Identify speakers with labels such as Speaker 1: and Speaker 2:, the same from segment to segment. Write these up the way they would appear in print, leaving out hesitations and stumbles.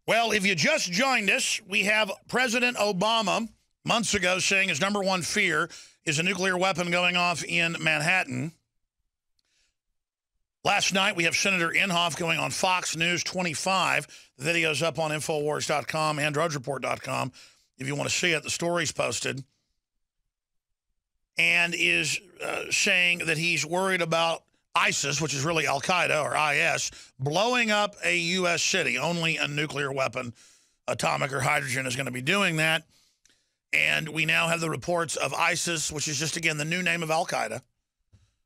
Speaker 1: Well, if you just joined us, we have President Obama months ago saying his number one fear is a nuclear weapon going off in Manhattan. Last night, we have Senator Inhofe going on Fox News 25. The video's up on Infowars.com and DrudgeReport.com if you want to see it. The story's posted. And is saying that he's worried about ISIS, which is really Al-Qaeda or IS, blowing up a U.S. city. Only a nuclear weapon, atomic or hydrogen, is going to be doing that. And we now have the reports of ISIS, which is just, again, the new name of Al-Qaeda,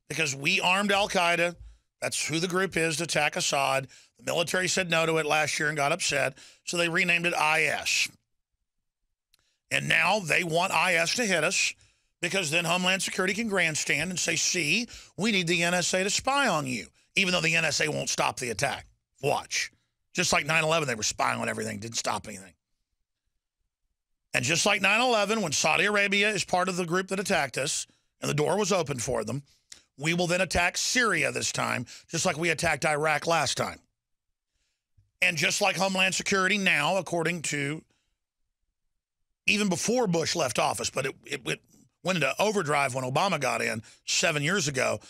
Speaker 1: because we armed Al-Qaeda. That's who the group is to attack Assad. The military said no to it last year and got upset, so they renamed it IS. And now they want IS to hit us, because then Homeland Security can grandstand and say, see, we need the NSA to spy on you, even though the NSA won't stop the attack. Watch. Just like 9/11, they were spying on everything, didn't stop anything. And just like 9/11, when Saudi Arabia is part of the group that attacked us, and the door was open for them, we will then attack Syria this time, just like we attacked Iraq last time. And just like Homeland Security now, according to, even before Bush left office, but it went into overdrive when Obama got in 7 years ago,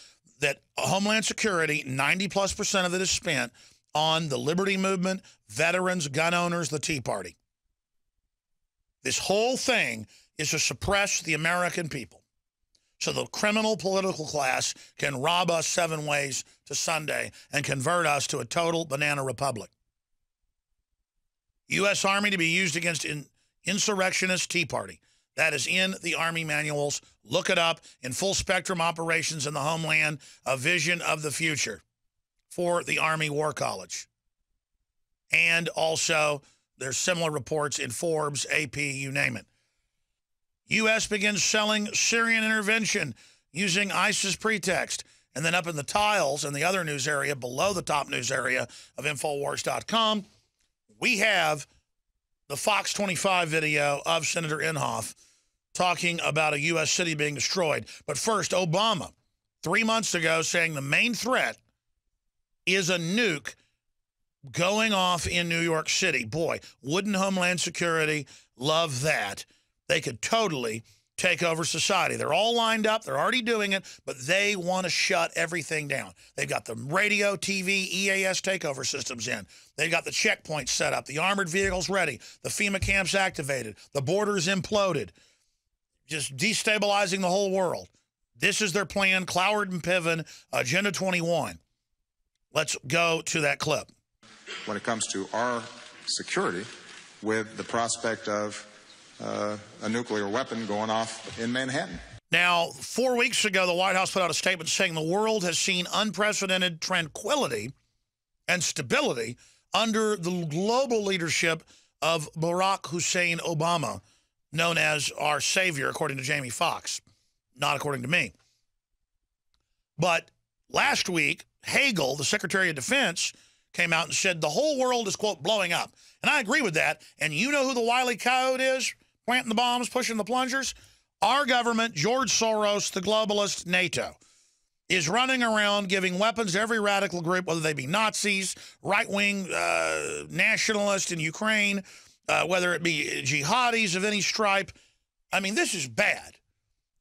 Speaker 1: that Homeland Security, 90+% of it is spent on the liberty movement, veterans, gun owners, the Tea Party. This whole thing is to suppress the American people, so the criminal political class can rob us 7 ways to Sunday and convert us to a total banana republic. U.S. Army to be used against insurrectionist Tea Party. That is in the Army manuals. Look it up. In Full Spectrum Operations in the Homeland, a vision of the future for the Army War College. And also, there's similar reports in Forbes, AP, you name it. U.S. begins selling Syrian intervention using ISIS pretext. And then up in the tiles in the other news area, below the top news area of Infowars.com, we have the Fox 25 video of Senator Inhofe talking about a U.S. city being destroyed. But first, Obama, 3 months ago, saying the main threat is a nuke going off in New York City. Boy, wouldn't Homeland Security love that? They could totally take over society. They're all lined up. They're already doing it, but they want to shut everything down. They've got the radio, TV, EAS takeover systems in. They've got the checkpoints set up, the armored vehicles ready, the FEMA camps activated, the borders imploded, just destabilizing the whole world. This is their plan, Cloward and Piven, Agenda 21. Let's go to that clip.
Speaker 2: When it comes to our security, with the prospect of a nuclear weapon going off in Manhattan.
Speaker 1: Now, 4 weeks ago, the White House put out a statement saying the world has seen unprecedented tranquility and stability under the global leadership of Barack Hussein Obama, known as our savior, according to Jamie Foxx, not according to me. But last week, Hagel, the Secretary of Defense, came out and said the whole world is, quote, blowing up. And I agree with that. And you know who the Wile E. Coyote is? Planting the bombs, pushing the plungers? Our government, George Soros, the globalist, NATO, is running around giving weapons to every radical group, whether they be Nazis, right-wing nationalists in Ukraine, whether it be jihadis of any stripe. I mean, this is bad.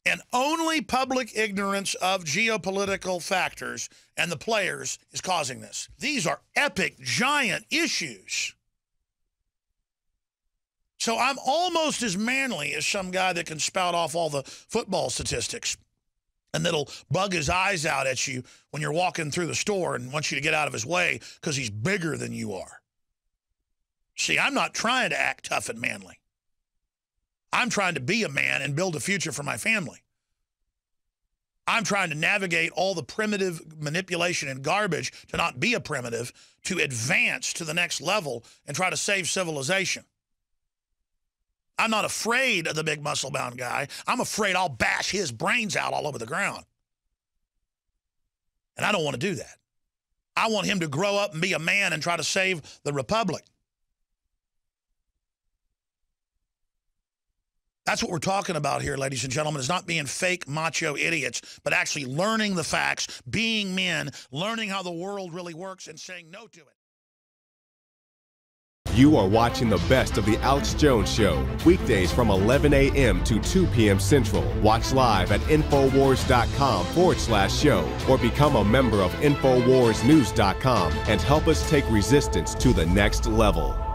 Speaker 1: And only public ignorance of geopolitical factors and the players is causing this. These are epic, giant issues. So I'm almost as manly as some guy that can spout off all the football statistics and that'll bug his eyes out at you when you're walking through the store and wants you to get out of his way because he's bigger than you are. See, I'm not trying to act tough and manly. I'm trying to be a man and build a future for my family. I'm trying to navigate all the primitive manipulation and garbage to not be a primitive, to advance to the next level and try to save civilization. I'm not afraid of the big muscle-bound guy. I'm afraid I'll bash his brains out all over the ground. And I don't want to do that. I want him to grow up and be a man and try to save the republic. That's what we're talking about here, ladies and gentlemen, is not being fake macho idiots, but actually learning the facts, being men, learning how the world really works, and saying no to it.
Speaker 3: You are watching the best of The Alex Jones Show, weekdays from 11 a.m. to 2 p.m. Central. Watch live at Infowars.com/show or become a member of InfoWarsNews.com and help us take resistance to the next level.